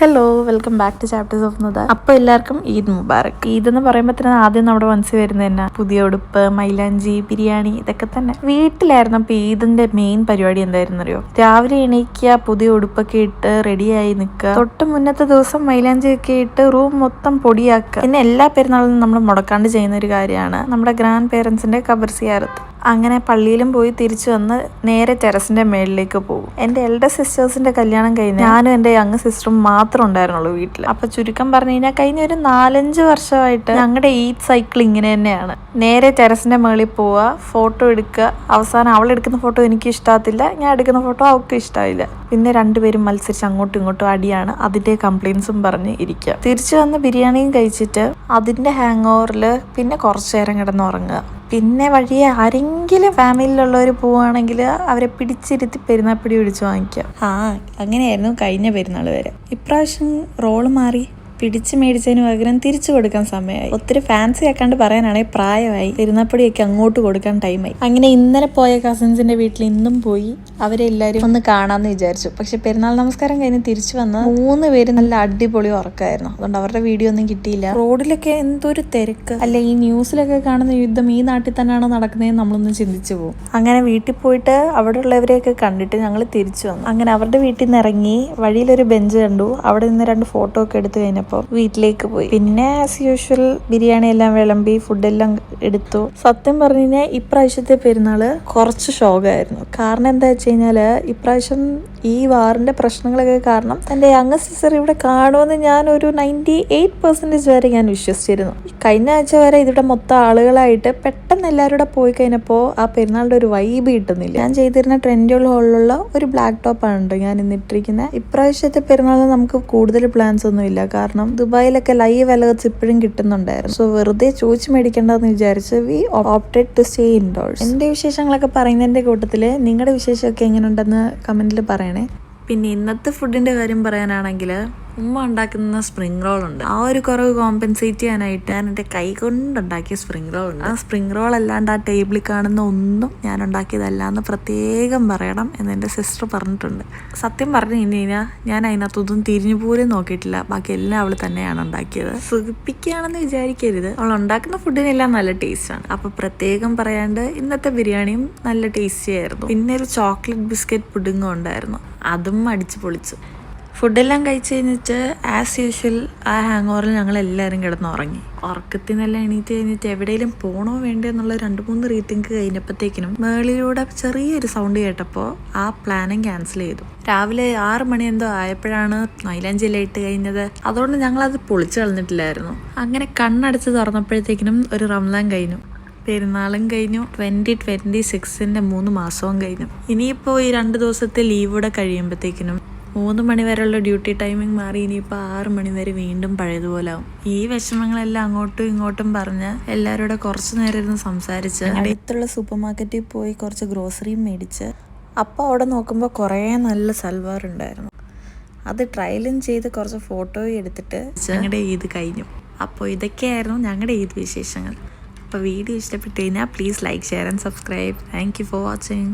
Hello, welcome back to chapters of Nada. അപ്പോൾ എല്ലാവർക്കും ഈദ് മുബാറക്. ഈദ് എന്ന് പറയുമ്പോൾ തന്നെ ആദ്യം നമ്മുടെ മനസ്സിൽ വരുന്നത് തന്നെ പുതിയ ഉടുപ്പ്, മൈലാഞ്ചി, ബിരിയാണി, ഇതൊക്കെ തന്നെ. വീട്ടിലായിരുന്നപ്പോൾ ഈദിന്റെ മെയിൻ പരിപാടി എന്തായിരുന്നു അറിയോ? രാവിലെ എണീക്കുക, പുതിയ ഉടുപ്പൊക്കെ ഇട്ട് റെഡിയായി നിൽക്കുക, തൊട്ട് മുന്നത്തെ ദിവസം മൈലാഞ്ചി ഒക്കെ ഇട്ട് റൂം മൊത്തം പൊടിയാക്കുക. പിന്നെ എല്ലാ പെരുന്നാളിലും നമ്മൾ മുടക്കാണ്ട് ചെയ്യുന്ന ഒരു കാര്യമാണ് നമ്മുടെ ഗ്രാൻഡ് പേരൻസിന്റെ ഖബർ സിയാറത്ത്. അങ്ങനെ പള്ളിയിലും പോയി തിരിച്ചു വന്ന് നേരെ ടെറസിന്റെ മേളിലേക്ക് പോകും. എൻ്റെ എൽഡർ സിസ്റ്റേഴ്സിന്റെ കല്യാണം കഴിഞ്ഞ് ഞാനും എൻ്റെ യങ് സിസ്റ്ററും മാത്രം ഉണ്ടായിരുന്നുള്ളൂ വീട്ടിൽ. അപ്പൊ ചുരുക്കം പറഞ്ഞു കഴിഞ്ഞാൽ കഴിഞ്ഞ ഒരു 4-5 വർഷമായിട്ട് ഞങ്ങളുടെ ഈദ് സൈക്കിൾ ഇങ്ങനെ തന്നെയാണ്. നേരെ ടെറസിന്റെ മേളിൽ പോവുക, ഫോട്ടോ എടുക്കുക. അവസാനം അവൾ എടുക്കുന്ന ഫോട്ടോ എനിക്ക് ഇഷ്ടമാകത്തില്ല, ഞാൻ എടുക്കുന്ന ഫോട്ടോ അവൾക്ക് ഇഷ്ടമായില്ല. പിന്നെ രണ്ടുപേരും മത്സരിച്ച് അങ്ങോട്ടും ഇങ്ങോട്ടും അടിയാണ്. അതിന്റെ കംപ്ലയിൻസും പറഞ്ഞ് ഇരിക്കുക. തിരിച്ചു വന്ന് ബിരിയാണിയും കഴിച്ചിട്ട് അതിന്റെ ഹാങ് ഓവറിൽ പിന്നെ കുറച്ചു നേരം കിടന്നുറങ്ങുക. പിന്നെ വഴിയെ ആരെങ്കിലും ഫാമിലിയിലുള്ളവർ പോവുകയാണെങ്കിൽ അവരെ പിടിച്ചിരുത്തി പെരുന്നാൾപ്പിടി പിടിച്ച് വാങ്ങിക്കുക. അങ്ങനെയായിരുന്നു കഴിഞ്ഞ പെരുന്നാൾ വരെ. ഇപ്രാവശ്യം റോള് മാറി. പിടിച്ച് മേടിച്ചതിന് പകരം തിരിച്ചു കൊടുക്കാൻ സമയമായി. ഒത്തിരി ഫാൻസി ആക്കാണ്ട് പറയാനാണെങ്കിൽ പ്രായമായി. പെരുന്നാൾപ്പൊടിയൊക്കെ അങ്ങോട്ട് കൊടുക്കാൻ ടൈമായി. അങ്ങനെ ഇന്നലെ പോയ കസിൻസിന്റെ വീട്ടിൽ ഇന്നും പോയി അവരെ എല്ലാവരും ഒന്ന് കാണാമെന്ന് വിചാരിച്ചു. പക്ഷെ പെരുന്നാൾ നമസ്കാരം കഴിഞ്ഞ് തിരിച്ചു വന്ന് 3 പേര് നല്ല അടിപൊളി ഉറക്കമായിരുന്നു. അതുകൊണ്ട് അവരുടെ വീഡിയോ ഒന്നും കിട്ടിയില്ല. റോഡിലൊക്കെ എന്തൊരു തിരക്ക് അല്ല! ഈ ന്യൂസിലൊക്കെ കാണുന്ന യുദ്ധം ഈ നാട്ടിൽ തന്നെയാണോ നടക്കുന്നതെന്ന് നമ്മളൊന്ന് ചിന്തിച്ചു പോകും. അങ്ങനെ വീട്ടിൽ പോയിട്ട് അവിടെ ഉള്ളവരെയൊക്കെ കണ്ടിട്ട് ഞങ്ങൾ തിരിച്ചു വന്നു. അങ്ങനെ അവരുടെ വീട്ടിൽ നിന്ന് ഇറങ്ങി വഴിയിലൊരു ബെഞ്ച് കണ്ടു. അവിടെ നിന്ന് 2 ഫോട്ടോ ഒക്കെ എടുത്തു കഴിഞ്ഞപ്പോൾ വീട്ടിലേക്ക് പോയി. പിന്നെ ആസ് യൂഷ്വൽ ബിരിയാണി എല്ലാം വിളമ്പി ഫുഡെല്ലാം എടുത്തു. സത്യം പറഞ്ഞു കഴിഞ്ഞാൽ ഇപ്രാവശ്യത്തെ പെരുന്നാള് കുറച്ച് ഷോക്കായിരുന്നു. കാരണം എന്താ വെച്ച് കഴിഞ്ഞാല് ഇപ്രാവശ്യം ഈ വാറിന്റെ പ്രശ്നങ്ങളൊക്കെ കാരണം എൻ്റെ യങ് സിസ്റ്റർ ഇവിടെ കാണുമെന്ന് ഞാൻ ഒരു 98% വരെ ഞാൻ വിശ്വസിച്ചിരുന്നു. കഴിഞ്ഞ ആഴ്ച വരെ ഇവിടെ മൊത്തം ആളുകളായിട്ട് പെട്ടെന്ന് എല്ലാവരും കൂടെ പോയി കഴിഞ്ഞപ്പോൾ ആ പെരുന്നാളിന്റെ ഒരു വൈബ് കിട്ടുന്നില്ല. ഞാൻ ചെയ്തിരുന്ന ട്രെൻഡ്യോൾ ഹോളിലുള്ള ഒരു ബ്ലാക്ക് ടോപ്പാണ് ഞാൻ ഇന്നിട്ടിരിക്കുന്നത്. ഇപ്രാവശ്യത്തെ പെരുന്നാളിന് നമുക്ക് കൂടുതൽ പ്ലാൻസ് ഒന്നും ഇല്ല. കാരണം ദുബായിലൊക്കെ ലൈവ് അലേർട്സ് ഇപ്പോഴും കിട്ടുന്നുണ്ടായിരുന്നു. സോ വെറുതെ ചോദിച്ചു മേടിക്കേണ്ടെന്ന് വിചാരിച്ച് we opted to stay indoors. എൻ്റെ വിശേഷങ്ങളൊക്കെ പറയുന്നതിൻ്റെ കൂട്ടത്തിൽ നിങ്ങളുടെ വിശേഷമൊക്കെ എങ്ങനെയുണ്ടെന്ന് കമൻറ്റിൽ പറയണേ. പിന്നെ ഇന്നത്തെ ഫുഡിൻ്റെ കാര്യം പറയാനാണെങ്കിൽ ഉമ്മ ഉണ്ടാക്കുന്ന സ്പ്രിംഗ് റോൾ ഉണ്ട്. ആ ഒരു കുറവ് കോമ്പൻസേറ്റ് ചെയ്യാനായിട്ട് ഞാൻ എൻ്റെ കൈ കൊണ്ടുണ്ടാക്കിയ സ്പ്രിംഗ് റോൾ ഉണ്ട്. ആ സ്പ്രിംഗ് റോൾ അല്ലാണ്ട് ആ ടേബിളിൽ കാണുന്ന ഒന്നും ഞാൻ ഉണ്ടാക്കിയതല്ല എന്ന് പ്രത്യേകം പറയണം എന്ന് എൻ്റെ സിസ്റ്റർ പറഞ്ഞിട്ടുണ്ട്. സത്യം പറഞ്ഞു കഴിഞ്ഞാൽ ഞാൻ അതിനകത്തൊന്നും തിരിഞ്ഞു പോലും നോക്കിയിട്ടില്ല. ബാക്കി എല്ലാം അവൾ തന്നെയാണ് ഉണ്ടാക്കിയത്. സുഖിപ്പിക്കുകയാണെന്ന് വിചാരിക്കരുത്. അവൾ ഉണ്ടാക്കുന്ന ഫുഡിനെല്ലാം നല്ല ടേസ്റ്റാണ്. അപ്പോൾ പ്രത്യേകം പറയാണ്ട് ഇന്നത്തെ ബിരിയാണിയും നല്ല ടേസ്റ്റി ആയിരുന്നു. പിന്നെ ഒരു ചോക്ലേറ്റ് ബിസ്ക്കറ്റ് പുഡിങ്ങും ഉണ്ടായിരുന്നു. അതും അടിച്ചു പൊളിച്ചു. ഫുഡെല്ലാം കഴിച്ച് കഴിഞ്ഞിട്ട് ആസ് യൂഷ്വൽ ആ ഹാങ് ഓവറിൽ ഞങ്ങൾ എല്ലാവരും കിടന്നുറങ്ങി. ഉറക്കത്തിൽ നിന്നെല്ലാം എണീറ്റ് കഴിഞ്ഞിട്ട് എവിടെയെങ്കിലും പോകണോ വേണ്ടോ എന്നുള്ള 2-3 റീത്തിങ്ക് കഴിഞ്ഞപ്പോഴത്തേക്കിനും മേളിലൂടെ ചെറിയൊരു സൗണ്ട് കേട്ടപ്പോൾ ആ പ്ലാനും ക്യാൻസൽ ചെയ്തു. രാവിലെ 6 മണി എന്തോ ആയപ്പോഴാണ് മൈലാഞ്ചിയെല്ലാം ഇട്ട് കഴിഞ്ഞത്. അതുകൊണ്ട് ഞങ്ങളത് പൊളിച്ചു കളഞ്ഞിട്ടില്ലായിരുന്നു. അങ്ങനെ കണ്ണടച്ച് തുറന്നപ്പോഴത്തേക്കിനും ഒരു റംസാൻ കഴിഞ്ഞു. പെരുന്നാളും കഴിഞ്ഞു. 2026ന്റെ 3 മാസവും കഴിഞ്ഞു. ഇനിയിപ്പോൾ ഈ 2 ദിവസത്തെ ലീവൂടെ കഴിയുമ്പോഴത്തേക്കിനും 3 മണി വരെയുള്ള ഡ്യൂട്ടി ടൈമിംഗ് മാറി ഇനിയിപ്പോൾ 6 മണി വരെ വീണ്ടും പഴയതുപോലെ ആവും. ഈ വിഷമങ്ങളെല്ലാം അങ്ങോട്ടും ഇങ്ങോട്ടും പറഞ്ഞ് എല്ലാവരോടും കുറച്ച് നേരം ഇരുന്ന് സംസാരിച്ച് അടുത്തുള്ള സൂപ്പർ മാർക്കറ്റിൽ പോയി കുറച്ച് ഗ്രോസറിയും മേടിച്ച് അപ്പോൾ അവിടെ നോക്കുമ്പോൾ കുറേ നല്ല സൽവാർ ഉണ്ടായിരുന്നു. അത് ട്രയലും ചെയ്ത് കുറച്ച് ഫോട്ടോയും എടുത്തിട്ട് ഞങ്ങളുടെ ഈദ് കഴിഞ്ഞു. അപ്പോൾ ഇതൊക്കെയായിരുന്നു ഞങ്ങളുടെ ഈദ് വിശേഷങ്ങൾ. അപ്പോൾ വീഡിയോ ഇഷ്ടപ്പെട്ട് കഴിഞ്ഞാൽ please like, share and subscribe. Thank you for watching.